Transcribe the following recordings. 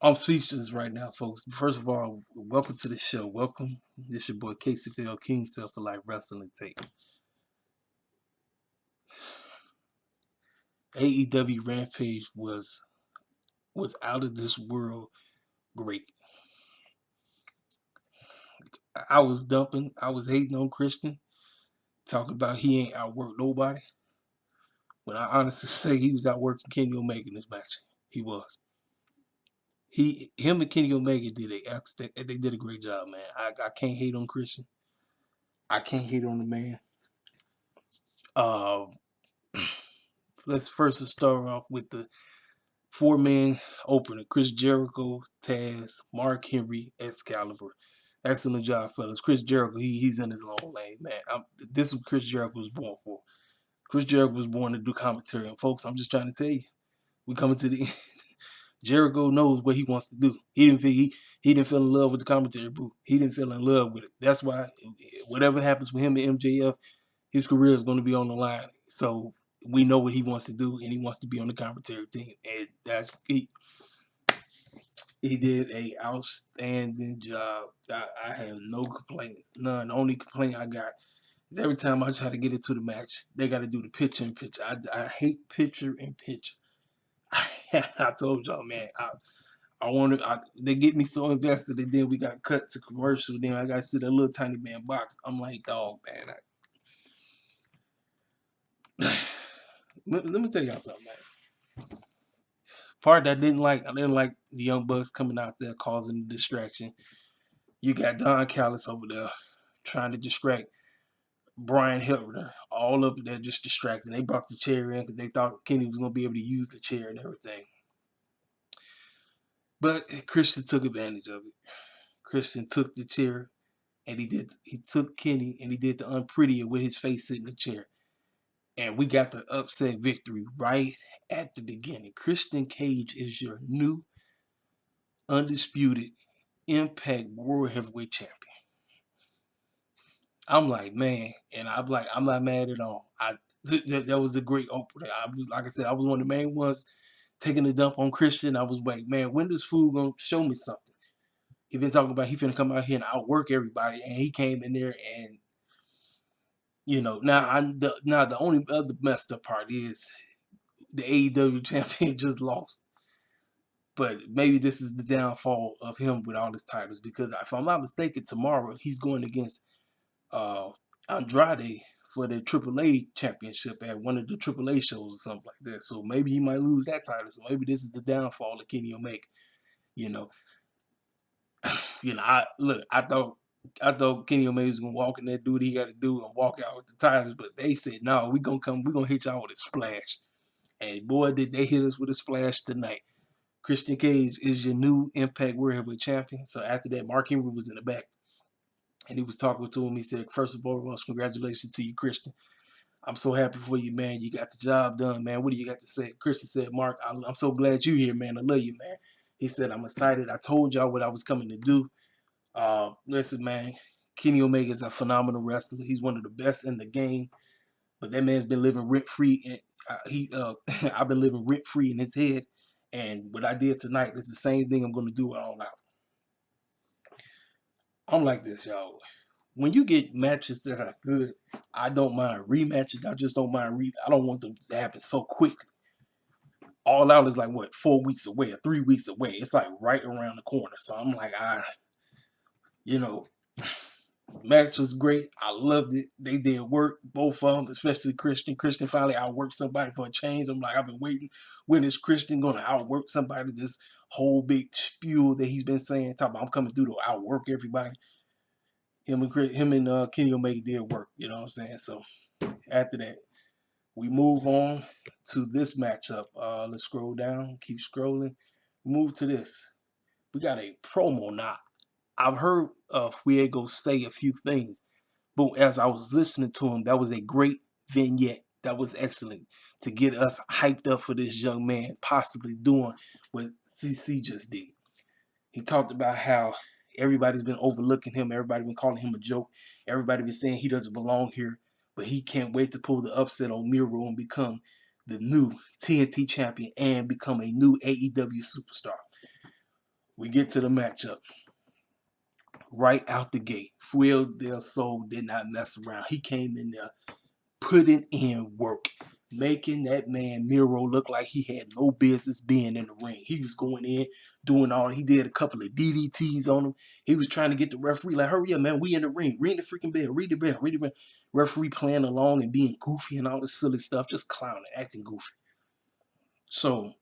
I'm speechless right now, folks. First of all, welcome to the show. Welcome. This your boy KCFL King Self for Life Wrestling Takes. AEW Rampage was out of this world great. I was dumping. I was hating on Christian, talking about he ain't outworked nobody. When I honestly say he was outworking Kenny Omega in this match, he was. Him and Kenny Omega they did a great job, man. I can't hate on Christian. I can't hate on the man. Uh, let's first start off with the four-man opener: Chris Jericho, Taz, Mark Henry, Excalibur. Excellent job, fellas. Chris Jericho, he's in his own lane, man. This is what Chris Jericho was born for. Chris Jericho was born to do commentary, and folks, I'm just trying to tell you, we coming to the Jericho knows what he wants to do. He didn't fall in love with the commentary booth. He didn't fall in love with it. That's why whatever happens with him and MJF, his career is going to be on the line. So we know what he wants to do, and he wants to be on the commentary team, and he did a outstanding job. I have no complaints, none. The only complaint I got is every time I try to get into the match, they got to do the picture in picture. I hate picture in picture. I told y'all, man. They get me so invested, and then we got cut to commercial. Then I got to see that little tiny man box. I'm like, dog, man. Let me tell y'all something, man. Part that I didn't like the Young Bucks coming out there causing a distraction. You got Don Callis over there trying to distract Brian Hebner, all up there just distracting. They brought the chair in because they thought Kenny was going to be able to use the chair and everything. But Christian took advantage of it. Christian took the chair and he took Kenny and he did the unprettier with his face sitting in the chair. And we got the upset victory right at the beginning. Christian Cage is your new undisputed Impact World Heavyweight Champion. I'm like, man, and I'm not mad at all. That was a great opener. Like I said, I was one of the main ones taking a dump on Christian. I was like, man, when this fool gonna show me something? He been talking about he finna come out here and outwork everybody, and he came in there and the only other messed up part is the AEW champion just lost. But maybe this is the downfall of him with all his titles, because if I'm not mistaken, tomorrow he's going against Andrade for the AAA championship at one of the AAA shows or something like that. So maybe he might lose that title. So maybe this is the downfall of Kenny Omega. You know, I thought Kenny Omega was gonna walk in there, do what he got to do, and walk out with the titles. But they said, no, we're gonna hit y'all with a splash. And boy, did they hit us with a splash tonight. Christian Cage is your new Impact World Heavyweight Champion. So after that, Mark Henry was in the back, and he was talking to him. He said, first of all, congratulations to you, Christian. I'm so happy for you, man. You got the job done, man. What do you got to say? Christian said, Mark, I'm so glad you're here, man. I love you, man. He said, I'm excited. I told y'all what I was coming to do. Listen, man, Kenny Omega is a phenomenal wrestler. He's one of the best in the game. But that man's been living rent free, and I've been living rent free in his head. And what I did tonight is the same thing I'm going to do all out. I'm like this, y'all. When you get matches that are good, I don't mind rematches. I just don't mind I don't want them to happen so quickly. All Out is like what, 4 weeks away or 3 weeks away. It's like right around the corner. So I'm like, you know, match was great. I loved it. They did work, both of them, especially Christian. Christian finally outworked somebody for a change. I'm like, I've been waiting. When is Christian going to outwork somebody? This whole big spew that he's been saying, talking about I'm coming through to outwork everybody. Him and Kenny Omega did work. You know what I'm saying? So after that, we move on to this matchup. Let's scroll down, keep scrolling. Move to this. We got a promo now. I've heard Fuego say a few things, but as I was listening to him, that was a great vignette. That was excellent to get us hyped up for this young man possibly doing what CC just did. He talked about how everybody's been overlooking him. Everybody's been calling him a joke. Everybody's been saying he doesn't belong here, but he can't wait to pull the upset on Miro and become the new TNT champion and become a new AEW superstar. We get to the matchup. Right out the gate, Fuel del Sol did not mess around. He came in there putting in work, making that man Miro look like he had no business being in the ring. He was going in, doing all. He did a couple of DDTs on him. He was trying to get the referee like, hurry up, man, we in the ring. Ring the freaking bell. Read the bell. Read the bell. Referee playing along and being goofy and all this silly stuff, just clowning, acting goofy. So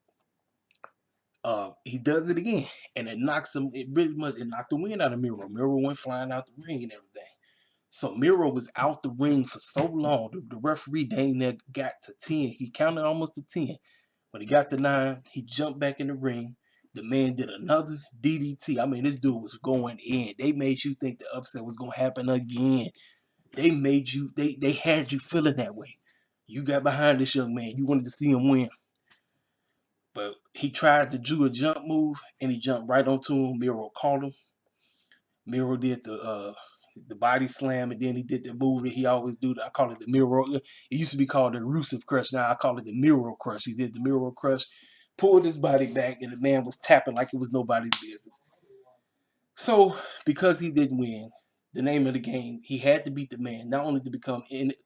he does it again, and it knocks him. It really much. It knocked the wind out of Miro. Miro went flying out the ring and everything. So Miro was out the ring for so long. The referee dang near got to 10. He counted almost to 10. When he got to 9, he jumped back in the ring. The man did another DDT. I mean, this dude was going in. They made you think the upset was gonna happen again. They made you. They had you feeling that way. You got behind this young man. You wanted to see him win. But he tried to do a jump move, and he jumped right onto him. Miro caught him. Miro did the body slam, and then he did the move that he always do. I call it the Miro. It used to be called the elusive crush. Now I call it the Miro crush. He did the Miro crush, pulled his body back, and the man was tapping like it was nobody's business. So because he didn't win, the name of the game, he had to beat the man, not only to become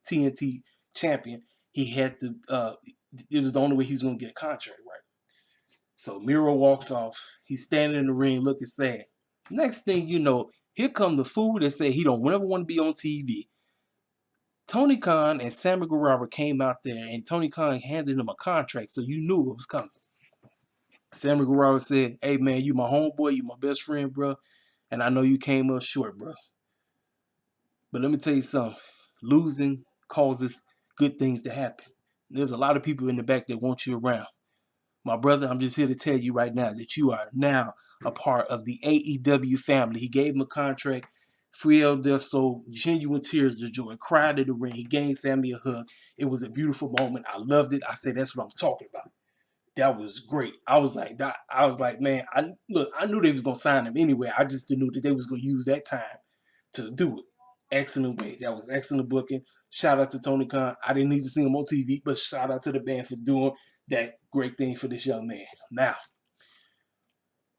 TNT champion, he had to. It was the only way he was going to get a contract, right? So Miro walks off. He's standing in the ring looking sad. Next thing you know, here come the fool that said he don't ever want to be on TV. Tony Khan and Sammy Guevara came out there, and Tony Khan handed him a contract, so you knew it was coming. Sammy Guevara said, hey man, you my homeboy, you my best friend, bro, and I know you came up short, bro. But let me tell you something. Losing causes good things to happen. There's a lot of people in the back that want you around. My brother, I'm just here to tell you right now that you are now a part of the AEW family. He gave him a contract. Friel del Sol, genuine tears of joy, cried in the ring. He gave Sammy a hug. It was a beautiful moment. I loved it. I said, that's what I'm talking about. That was great. I was like, man, I knew they was gonna sign him anyway. I just knew that they was gonna use that time to do it. Excellent way. That was excellent booking. Shout out to Tony Khan. I didn't need to see him on TV, but shout out to the band for doing that great thing for this young man. Now,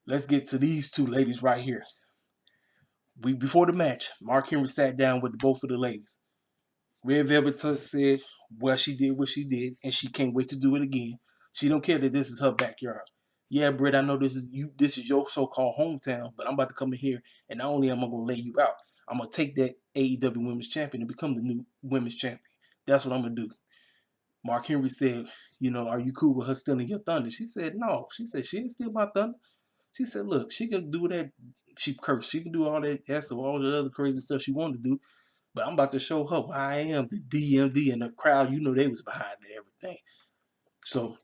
let's get to these two ladies right here. Before the match, Mark Henry sat down with both of the ladies. Red Velvet said, well, she did what she did, and she can't wait to do it again. She don't care that this is her backyard. Yeah, Britt, I know this is your so-called hometown, but I'm about to come in here, and not only am I gonna lay you out, I'm gonna take that AEW Women's Champion and become the new Women's Champion. That's what I'm gonna do. Mark Henry said, are you cool with her stealing your thunder? She said, no. She said, she didn't steal my thunder. She said, look, she can do that. She cursed. She can do all that S or all the other crazy stuff she wanted to do. But I'm about to show her why I am the DMD, and the crowd, they was behind it, everything. So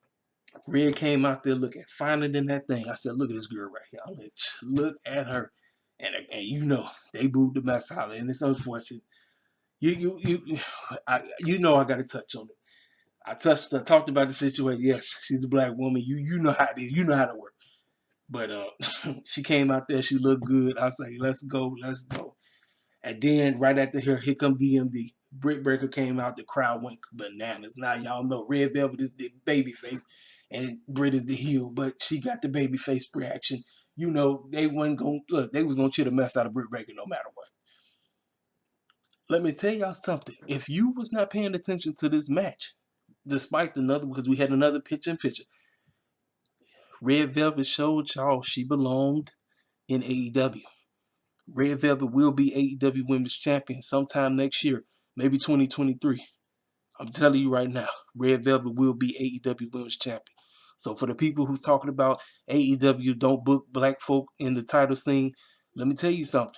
Red came out there looking finer than that thing. I said, look at this girl right here. I'm like, look at her. And they booed the mess out of her. And it's unfortunate. I got to touch on it. I talked about the situation. Yes, she's a black woman. You know how it is. You know how to work. But she came out there. She looked good. I say, let's go. And then right after her, here come DMD. Britt Baker came out. The crowd went bananas. Now y'all know Red Velvet is the baby face, and Britt is the heel. But she got the baby face reaction. They wasn't gonna look. They was gonna cheer the mess out of Britt Baker no matter what. Let me tell y'all something. If you was not paying attention to this match, despite because we had another picture. Red Velvet showed y'all she belonged in AEW. Red Velvet will be AEW Women's Champion sometime next year, maybe 2023. I'm telling you right now, Red Velvet will be AEW Women's Champion. So for the people who's talking about AEW don't book black folk in the title scene, let me tell you something.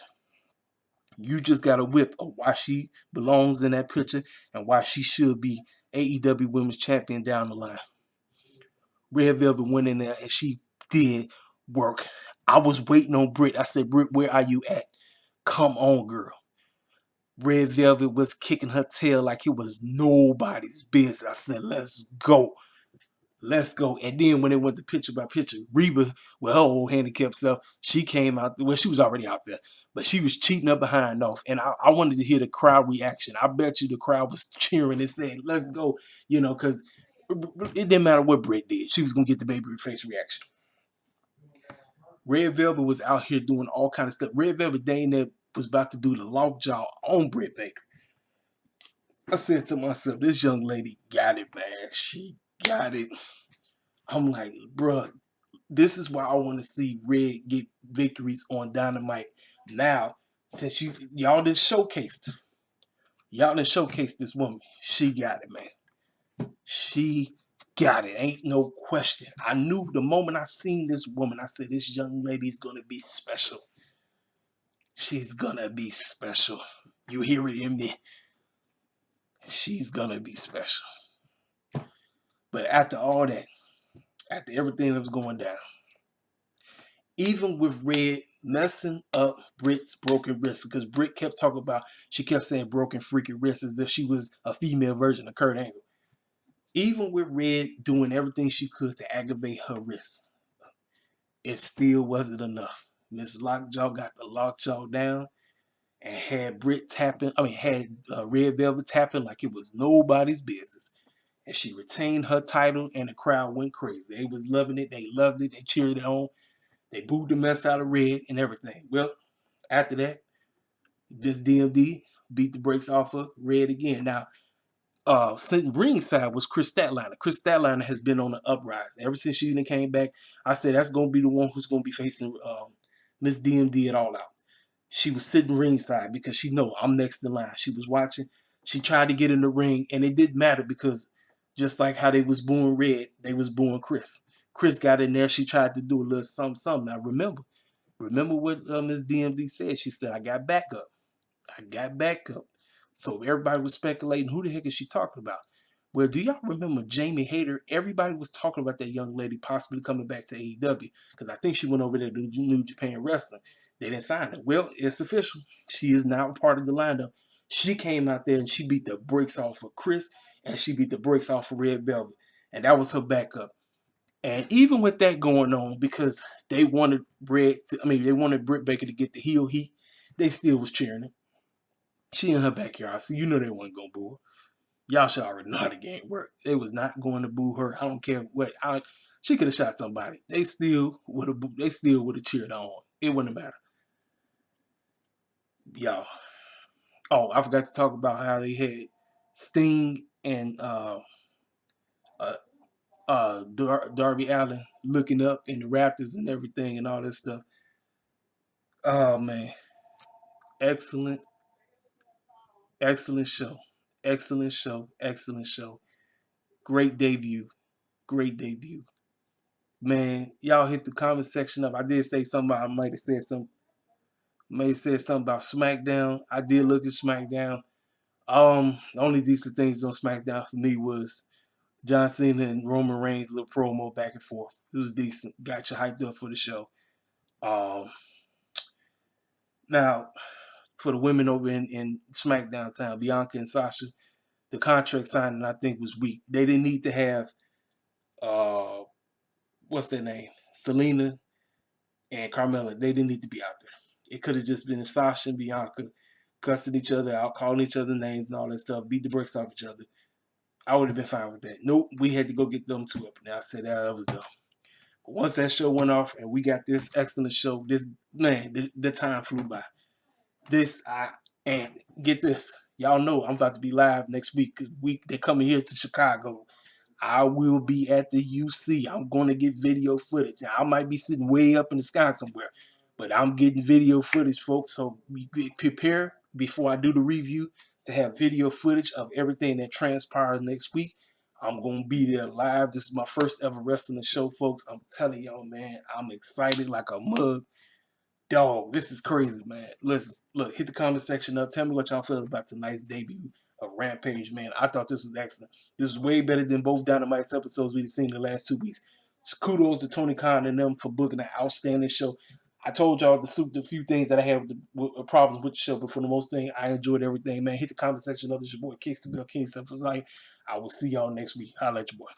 You just got a whip of why she belongs in that picture and why she should be AEW Women's Champion down the line. Red Velvet went in there and she did work. I was waiting on Britt. I said, Britt, where are you at? Come on, girl. Red Velvet was kicking her tail like it was nobody's business. I said, let's go. Let's go. And then when it went to picture by picture, Reba, with her old handicapped self, she came out. Well, she was already out there, but she was cheating her behind off. And I wanted to hear the crowd reaction. I bet you the crowd was cheering and saying, let's go, because it didn't matter what Britt did. She was going to get the baby face reaction. Red Velvet was out here doing all kind of stuff. Red Velvet Dane that was about to do the lockjaw on Britt Baker. I said to myself, this young lady got it, man. She got it. I'm like, bruh, this is why I want to see Red get victories on Dynamite now. Since y'all done showcased, this woman. She got it, man. She got it. Ain't no question. I knew the moment I seen this woman, I said, this young lady's gonna be special. She's gonna be special. You hear it in me. She's gonna be special. But after all that, after everything that was going down, even with Red messing up Britt's broken wrist, because Britt kept talking about, she kept saying broken freaking wrist as if she was a female version of Kurt Angle. Even with Red doing everything she could to aggravate her wrist, it still wasn't enough. Miss Lockjaw got the lockjaw down and had Britt tapping, had Red Velvet tapping like it was nobody's business. And she retained her title and the crowd went crazy. They was loving it. They loved it. They cheered it on. They booed the mess out of Red and everything. Well, after that, this DMD beat the brakes off of Red again. Now, sitting ringside was Chris Statlander. Chris Statlander has been on the uprise. Ever since she came back, I said that's going to be the one who's going to be facing Miss DMD at All Out. She was sitting ringside because she know I'm next in line. She was watching. She tried to get in the ring, and it didn't matter because just like how they was booing Red, they was booing Chris. Chris got in there. She tried to do a little something. Now remember what Miss DMD said. She said, I got backup. I got backup. So everybody was speculating, who the heck is she talking about? Well, do y'all remember Jamie Hayter? Everybody was talking about that young lady possibly coming back to AEW because I think she went over there to New Japan Wrestling. They didn't sign her. Well, it's official. She is now a part of the lineup. She came out there and she beat the brakes off of Chris and she beat the brakes off of Red Velvet. And that was her backup. And even with that going on, because they wanted they wanted Britt Baker to get the heel heat, they still was cheering her. She in her backyard, so you know they weren't gonna boo her. Y'all should already know how the game worked. They was not going to boo her. I don't care what. She could have shot somebody. They still would have. They still would have cheered on. It wouldn't matter. Y'all. Oh, I forgot to talk about how they had Sting and Darby Allin looking up in the Raptors and everything and all that stuff. Oh man, excellent, excellent show, excellent show, excellent show. Great debut, great debut. Man, y'all hit the comment section up. I did say something about, I might have said something about SmackDown. I did look at SmackDown. The only decent things on SmackDown for me was John Cena and Roman Reigns' little promo back and forth. It was decent. Got you hyped up for the show. Now, for the women over in SmackDown town, Bianca and Sasha, the contract signing I think was weak. They didn't need to have what's their name? Selena and Carmella. They didn't need to be out there. It could have just been Sasha and Bianca cussing each other out, calling each other names and all that stuff, beat the brakes off each other. I would have been fine with that. Nope, we had to go get them two up. And I said that was dumb. But once that show went off and we got this excellent show, the time flew by. And get this, y'all know I'm about to be live next week because they're coming here to Chicago. I will be at the UC. I'm going to get video footage. Now, I might be sitting way up in the sky somewhere, but I'm getting video footage, folks. So prepare before I do the review to have video footage of everything that transpires next week. I'm going to be there live. This is my first ever wrestling show, folks. I'm telling y'all, man, I'm excited like a mug. Dog, this is crazy, man. Listen, look, hit the comment section up. Tell me what y'all feel about tonight's debut of Rampage, man. I thought this was excellent. This was way better than both Dynamite's episodes we've seen in the last 2 weeks. Kudos to Tony Khan and them for booking an outstanding show. I told y'all the few things that I had with problems with the show, but for the most thing, I enjoyed everything, man. Hit the comment section up. It's your boy, Casey Bill King. I will see y'all next week. Holla at your boy.